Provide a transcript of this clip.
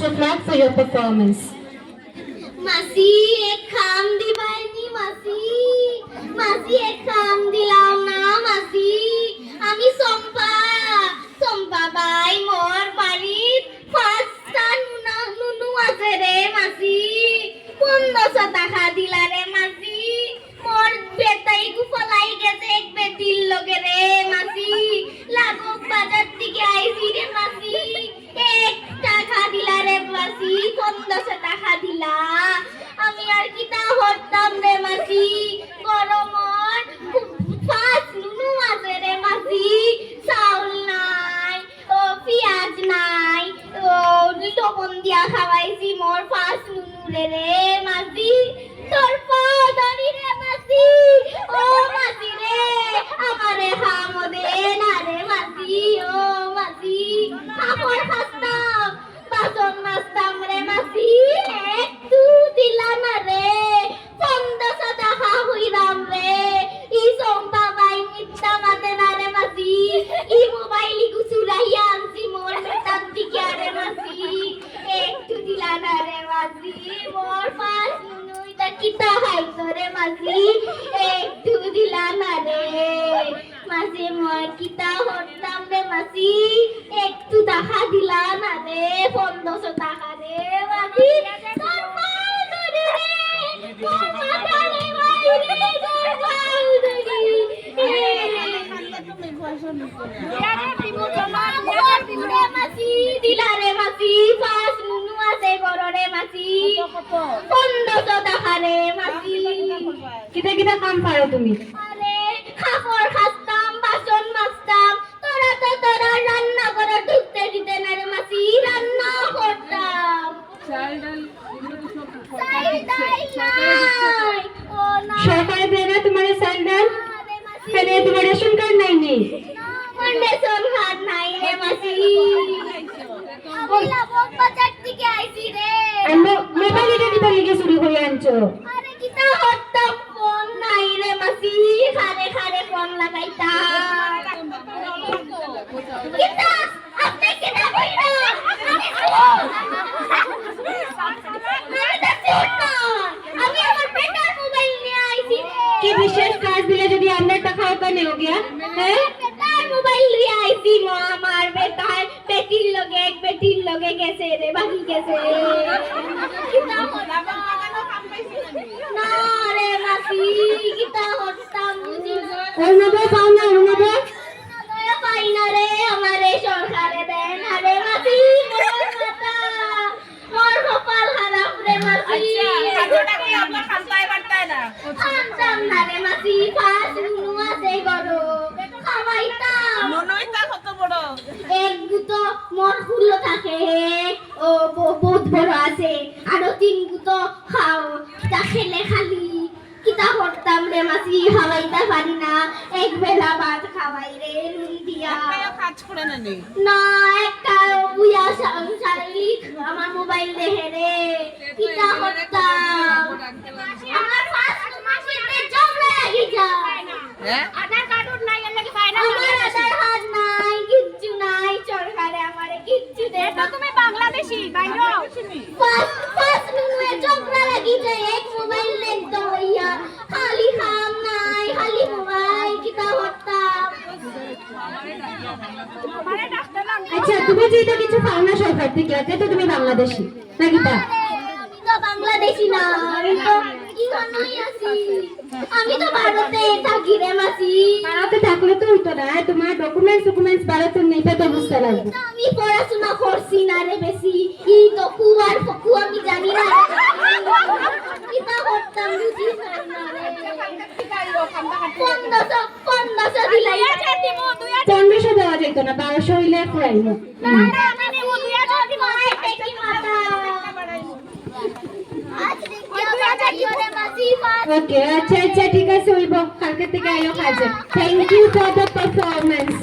the flag for your performance. মাসি এক খাম দিবাইনি মাসি মাসি এক খাম দিলাম না মাসি আমি চম্পা চম্পা বাই মোর বাড়িত পাঁচটা নুনু আছে রে মাসি 1500 টাকা দিলা রে মাসি মোর বেটাই গুফলাই গেছে এক বেটির লগে রে মাসি লাগক বাজার থেকে আইছি রে মাসি 1 টাকা দিলা রে মাসি 1500 টাকা দিলা আমি আর কিতা হরতাম রে মাসি গরমর পাঁচ নুনু আছে রে মাসি চাউল নাই ও পিঁয়াজ নাই ও লবণ দিয়া খাওয়াইছি মোর পাঁচ নুনু রে মাসি তোর পাদারি রে মাসি ও মাসি রে আমারে খামো দে না রে মাসি ও মাসি কাপড় খাস্তাম বাসন মাজতাম রে মাসি একটু দিলা না রে 1500 টাকা হইরাম রে ই চম্পা বাই মিথ্যা মাতে না রে মাসি ই মোবাইল গুছুরাইয়া আনছি মোর বেটার দিকে রে মাসি একটু দিলা না রে মাসি মোর পাঁচ নুনুইটা কিতা খাইছো রে মাসি একটু দিলা না রে মাসি মোর কিতা হরতাম রে মাসি একটু টাকা দিলা না রে 1500 টাকা রে মাসি তোর পাউডারি রে তোর পাউডারি মাইরে তোর পাউডারি মাসি দিলা রে মাসি পাঁচ নুনু আছে ঘরে রে মাসি 1500 টাকা রে মাসি কিতা কিতা কাম পারো তুমি? আরে কাপড় খাস্তাম বাসন মাজতাম তোরা রান্না করে ঢুকতে দিতে না রে মাসি রান্না করতাম সরকার দেয় না তোমার চাল ডাল? তাহলে তোমার রেশন কার্ড নাই নেই? রেশন কার্ড নাই রে মাসি আমি লাবক বাজার থেকে আইছি রে মোবাইল এটা কিতা লিখে চুরি করে আনছো? আরে কিতা হরতাম ফোন নাই রে মাসি খারে খারে ফোন লাগাইতাম কিতা আপনি কিতা কইরা আমি আমার বেটার মোবাইল নিয়ে আইছি রে কি বিশেষ কাজ দিলে যদি আমরা টাকা হতো নেও গিয়া? হ্যাঁ বেটার মোবাইল নিয়ে আইছি মো আমার বেটার বেটির লগে গেছে রে বাকি গেছে কিতা হরতাম না রে মাসি কিতা হরতাম বুঝি ওর মধ্যে পাও না ওর মধ্যে পাই না রে আমারে সরকারে দেয় না রে মাসি মোর কপাল খারাপ রে মাসি খান্তাম না রে মাসি পাঁচ নুনু আছে গরো খাওয়াইতাম এক গুতো মোর খুলো থাকে ও বহুত বড় আছে আরো 3 গুতো খাও তা খেলে খালি কিতা করতাম রে মাসি খাওয়াইতে পারি না এক বেলা ভাত খাওয়াই রে নুন দিয়া না একটা বুয়া শারীরিক আমার মোবাইল দেখে রে কিতা করতাম আমার ফার্স্ট মাসিতে ঝগড়া লাগি যায় আধার কার্ড নাই এর লাগি পায় না আমার আধার কার্ড নাই কিচ্ছু নাই সরকারে আমারে কিচ্ছু দেয় না তুমি বাংলাদেশী বাইরো ফার্স্ট নুনে ঝগড়া লাগি যায় এক মোবাইল লেন তো হইয়া খালি খাম নাই খালি মোবাইল কিতা করতাম আচ্ছা তুমি যেটা কিছু পাও না সরকার থেকে এতে তো তুমি বাংলাদেশী নাকি তা? আমি তো বাংলাদেশী না আমি তো ইরানই আছি আমি তো ভারতে থাকি রে মাসি ভারতে থাকলে তো হইতো না তোমার ডকুমেন্টস ভারতের নেই তো বুঝতে লাগবে আমি পড়াশোনা করছি না রে বেশি ই তো কুয়ার ফকু আমি জানি না কিতা করতাম বুঝি না রে 1500 দিলাই 1500 দেওয়া যেত না 1200 হইলে পুরাই না আমি নেব 2000 দিব আইতে কি মাতা আজ দেখি আবার রে মাসি ওকে আচ্ছা ঠিক আছে হইব কালকে থেকে আইও কাজে thank you for the performance